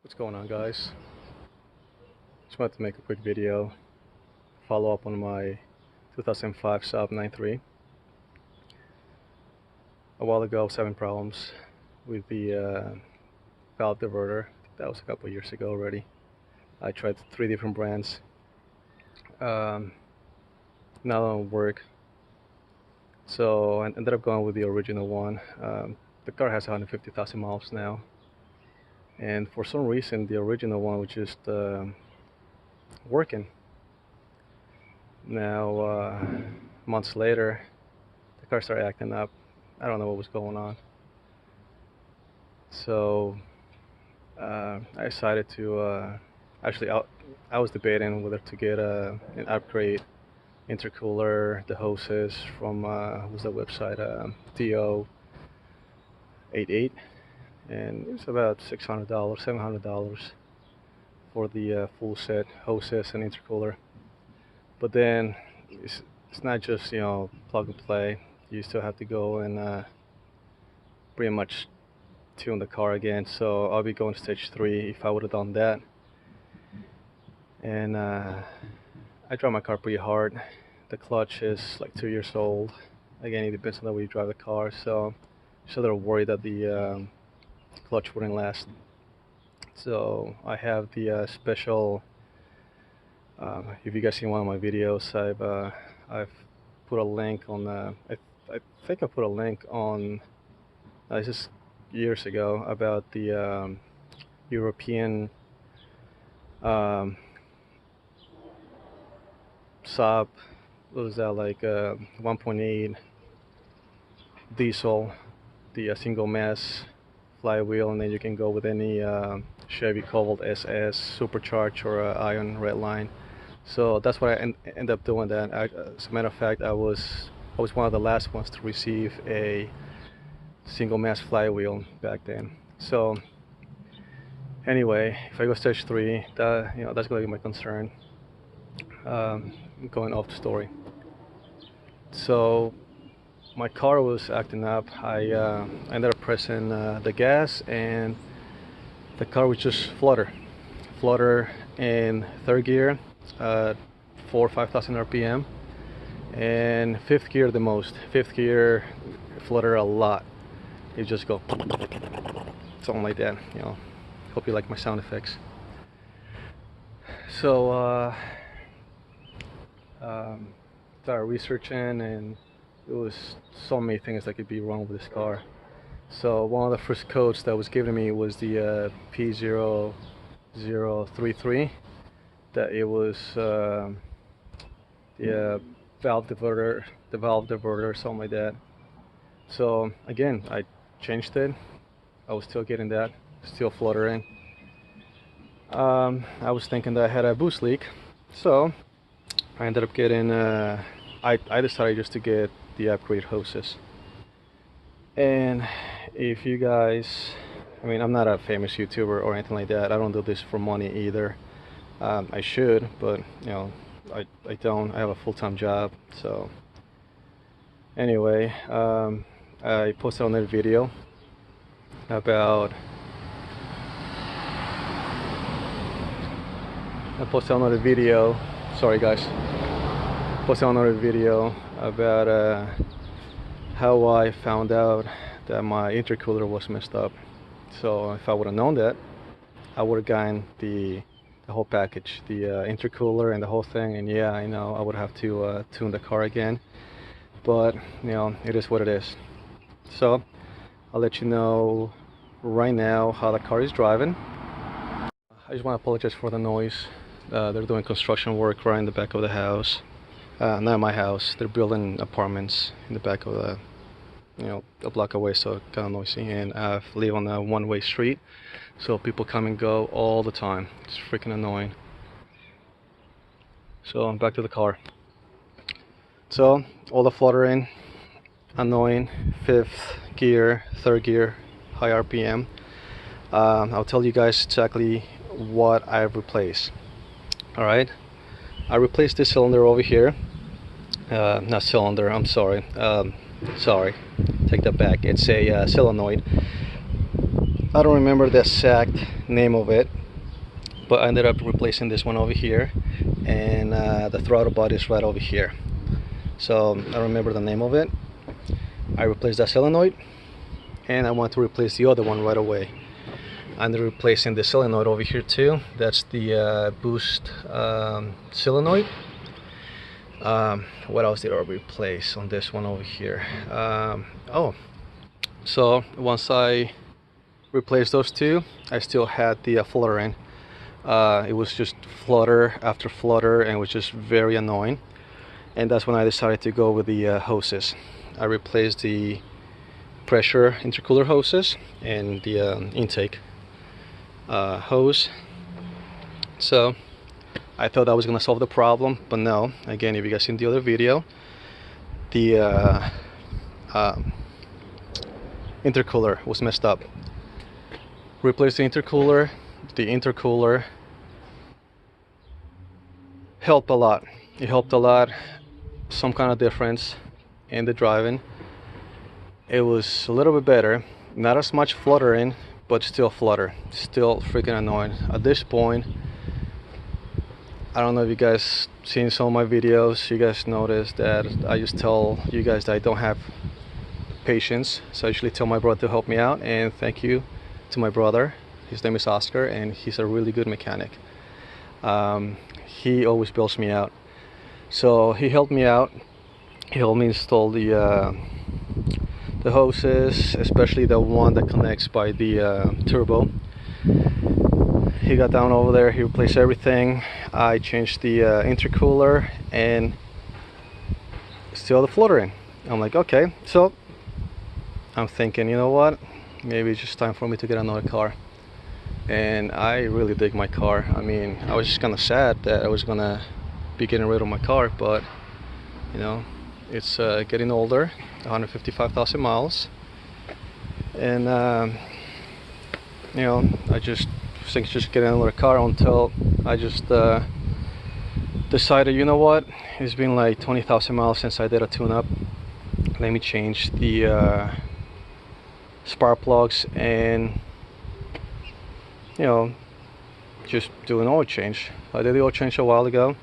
What's going on, guys? Just wanted to make a quick video, follow up on my 2005 Saab 93. A while ago I was having problems with the valve diverter. That was a couple of years ago already. I tried 3 different brands. None of them work. So I ended up going with the original one. The car has 150,000 miles now. And for some reason the original one was just working. Now, months later, the car started acting up. I don't know what was going on. So I decided to actually I was debating whether to get an upgrade intercooler, the hoses from what's the website, DO88, and it was about $600, $700 for the full set hoses and intercooler. But then it's not just plug and play. You still have to go and pretty much tune the car again. So I'll be going to stage 3 if I would have done that. And I drive my car pretty hard. The clutch is like 2 years old. Again, it depends on the way you drive the car. So just a little worried that the clutch wouldn't last. So I have the special. If you guys seen one of my videos, I've put a link on. I think I put a link on. This is years ago about the European saab. What was that, like 1.8 diesel, the single mass flywheel, and then you can go with any Chevy Cobalt SS supercharged or Ion Redline. So that's what I end up doing. That as a matter of fact, I was one of the last ones to receive a single mass flywheel back then. So anyway, if I go stage 3, that's gonna be my concern. Going off the story. So my car was acting up. I ended up pressing the gas, and the car was just flutter in 3rd gear, 4,000 or 5,000 RPM, and 5th gear the most. 5th gear flutter a lot. It just go something like that. Hope you like my sound effects. So started researching, and it was so many things that could be wrong with this car. So one of the first codes that was given to me was the P0033, that it was the valve diverter, something like that. So again, I changed it. I was still getting that, still fluttering. I was thinking that I had a boost leak, so I ended up getting I decided just to get the upgrade hoses. And if you guys, I'm not a famous YouTuber or anything like that. I don't do this for money either. I should, but I don't. I have a full-time job. So anyway, I posted another video about sorry guys, posted another video about how I found out that my intercooler was messed up. So if I would have known that, I would have gotten the whole package, the intercooler and the whole thing. And yeah, I know I would have to tune the car again, but it is what it is. So I'll let you know right now how the car is driving. I just want to apologize for the noise. They're doing construction work right in the back of the house. Not my house. They're building apartments in the back of the, a block away, so kind of noisy. And I live on a one-way street, so people come and go all the time. It's freaking annoying. So I'm back to the car. So all the fluttering, annoying. 5th gear, 3rd gear, high RPM. I'll tell you guys exactly what I've replaced. Alright, I replaced this cylinder over here. Not cylinder, I'm sorry. Sorry, take that back. It's a solenoid. I don't remember the exact name of it, but I ended up replacing this one over here, and the throttle body is right over here. So I don't remember the name of it. I replaced that solenoid, and I want to replace the other one right away. I'm replacing the solenoid over here too. That's the boost solenoid. What else did I replace on this one over here? Oh, so once I replaced those two, I still had the fluttering. It was just flutter after flutter, and it was just very annoying. And that's when I decided to go with the hoses. I replaced the pressure intercooler hoses and the intake hose. So I thought that was gonna solve the problem, but no. Again, if you guys seen the other video, the intercooler was messed up. Replaced the intercooler. The intercooler helped a lot. It helped a lot. Some kind of difference in the driving. It was a little bit better. Not as much fluttering, but still flutter. Still freaking annoying. At this point, I don't know if you guys seen some of my videos. You guys noticed that I just tell you guys that I don't have patience. So I usually tell my brother to help me out, and thank you to my brother. His name is Oscar, and he's a really good mechanic. He always bails me out. So he helped me out. He helped me install the hoses, especially the one that connects by the turbo. He got down over there, he replaced everything. I changed the intercooler, and still the fluttering. I'm like, okay. So I'm thinking, you know what, maybe it's just time for me to get another car. And I really dig my car. I mean, I was just kind of sad that I was gonna be getting rid of my car, but you know, it's getting older, 155,000 miles, and you know, I just think just getting another car until I just decided, you know what, it's been like 20,000 miles since I did a tune-up. Let me change the spark plugs and, you know, just do an oil change. I did the oil change a while ago,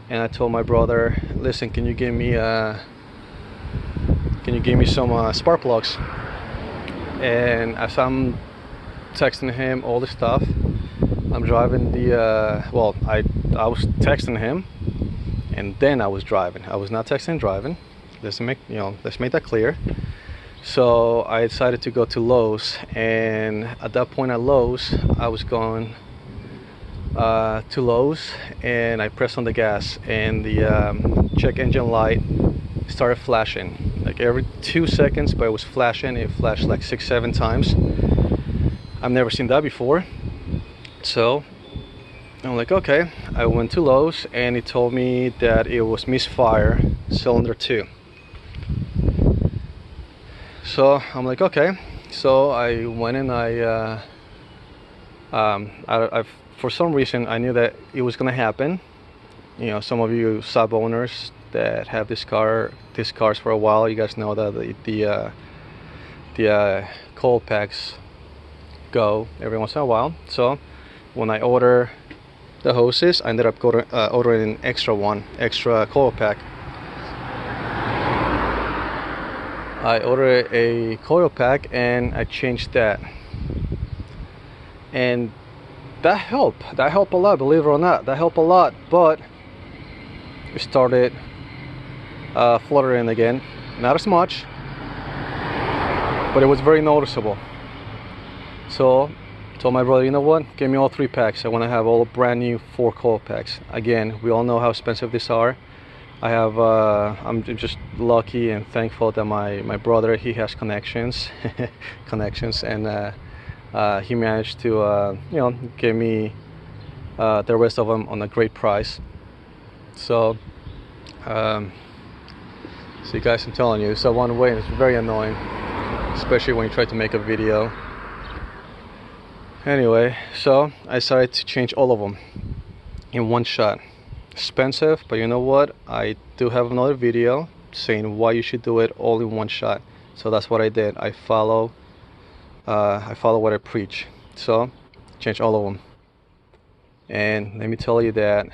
and I told my brother, listen, can you give me some spark plugs? And as I'm texting him all this stuff, I'm driving the well, I was texting him, and then I was driving. I was not texting and driving. Let's make that clear. So I decided to go to Lowe's, and at that point at Lowe's, I was going to Lowe's, and I pressed on the gas, and the check engine light started flashing like every 2 seconds, but it was flashing. It flashed like 6-7 times. I've never seen that before. So I'm like, okay. I went to Lowe's, and he told me that it was misfire cylinder 2. So I'm like, okay. So I went, and I for some reason I knew that it was gonna happen. You know, some of you saab owners that have these cars for a while, you guys know that the coil packs go every once in a while. So when I order the hoses, I ended up ordering an extra coil pack. I ordered a coil pack, and I changed that, and that helped a lot, believe it or not. That helped a lot, but it started fluttering again. Not as much, but it was very noticeable. So I told my brother, you know what, give me all 3 packs. I want to have all brand new 4 coil packs. Again, we all know how expensive these are. I'm just lucky and thankful that my brother, he has connections and he managed to you know, give me the rest of them on a great price. So so you guys, I'm telling you, it's a one way, and it's very annoying, especially when you try to make a video. Anyway, so I decided to change all of them in one shot. Expensive, but you know what, I do have another video saying why you should do it all in one shot. So that's what I did. I follow I follow what I preach. So change all of them. And let me tell you that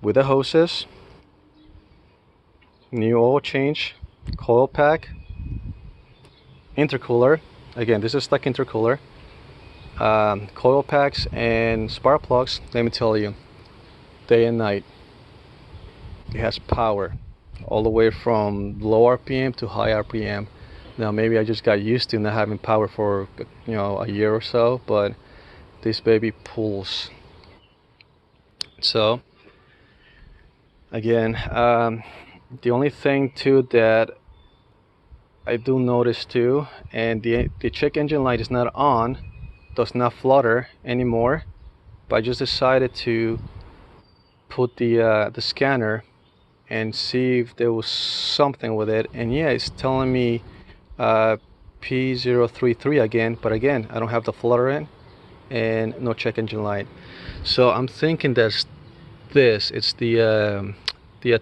with the hoses, new oil change, coil pack, intercooler. Again, this is stock intercooler. Coil packs and spark plugs. Let me tell you, day and night, it has power all the way from low RPM to high RPM. Now maybe I just got used to not having power for a year or so, but this baby pulls. So again, the only thing too that I do notice too, and the check engine light is not on, does not flutter anymore, but I just decided to put the scanner and see if there was something with it, and yeah, it's telling me P033 again, but again I don't have the fluttering and no check engine light. So I'm thinking that's it's the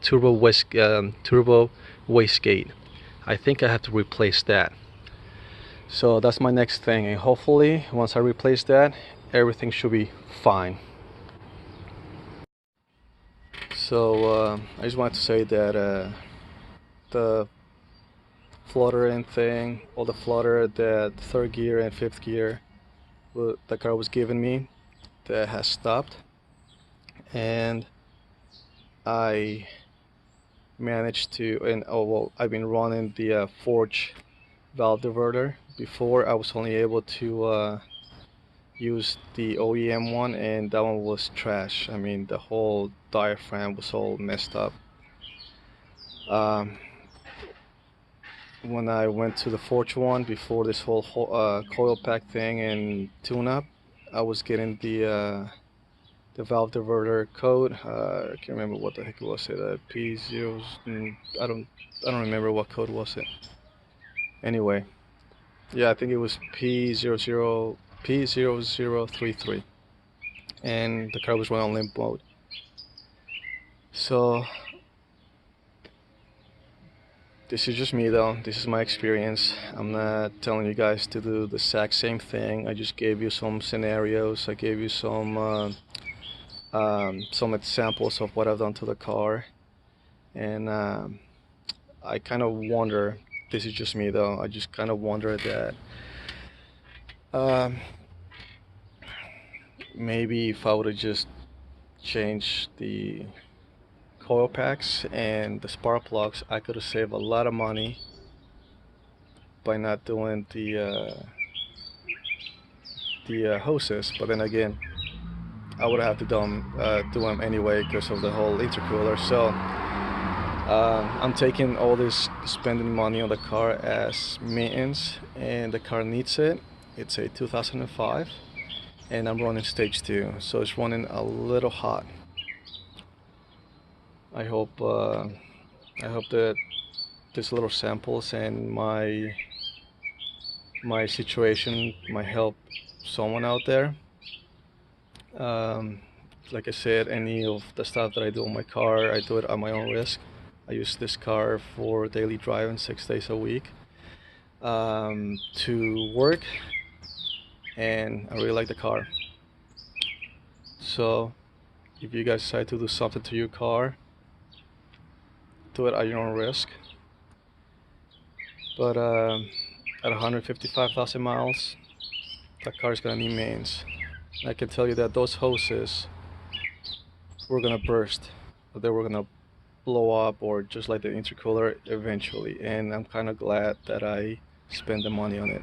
turbo wastegate. I think I have to replace that. So that's my next thing, and hopefully once I replace that, everything should be fine. So I just wanted to say that the fluttering thing, all the flutter that third gear and fifth gear the car was giving me, that has stopped, and I managed to, and oh well, I've been running the forge valve diverter. Before I was only able to use the OEM one, and that one was trash. I mean, the whole diaphragm was all messed up. When I went to the forge one before this whole coil pack thing and tune up, I was getting the valve diverter code. I can't remember what the heck it was. It P0. I don't remember what code was it. Anyway, yeah, I think it was P0033, and the car was running on limp mode. So this is just me though. This is my experience. I'm not telling you guys to do the exact same thing. I just gave you some scenarios. I gave you some examples of what I've done to the car, and I kind of wonder, this is just me though, I just kind of wonder that maybe if I would have just changed the coil packs and the spark plugs, I could have saved a lot of money by not doing the hoses. But then again, I would have to do them anyway because of the whole intercooler. So I'm taking all this spending money on the car as maintenance, and the car needs it. It's a 2005, and I'm running stage 2, so it's running a little hot. I hope that these little samples and my situation might help someone out there. Like I said, any of the stuff that I do on my car, I do it at my own risk. I use this car for daily driving 6 days a week, to work, and I really like the car. So if you guys decide to do something to your car, do it at your own risk. But at 155,000 miles, that car is gonna need maintenance. I can tell you that those hoses were gonna burst, or they were gonna blow up, or just like the intercooler eventually. And I'm kind of glad that I spent the money on it.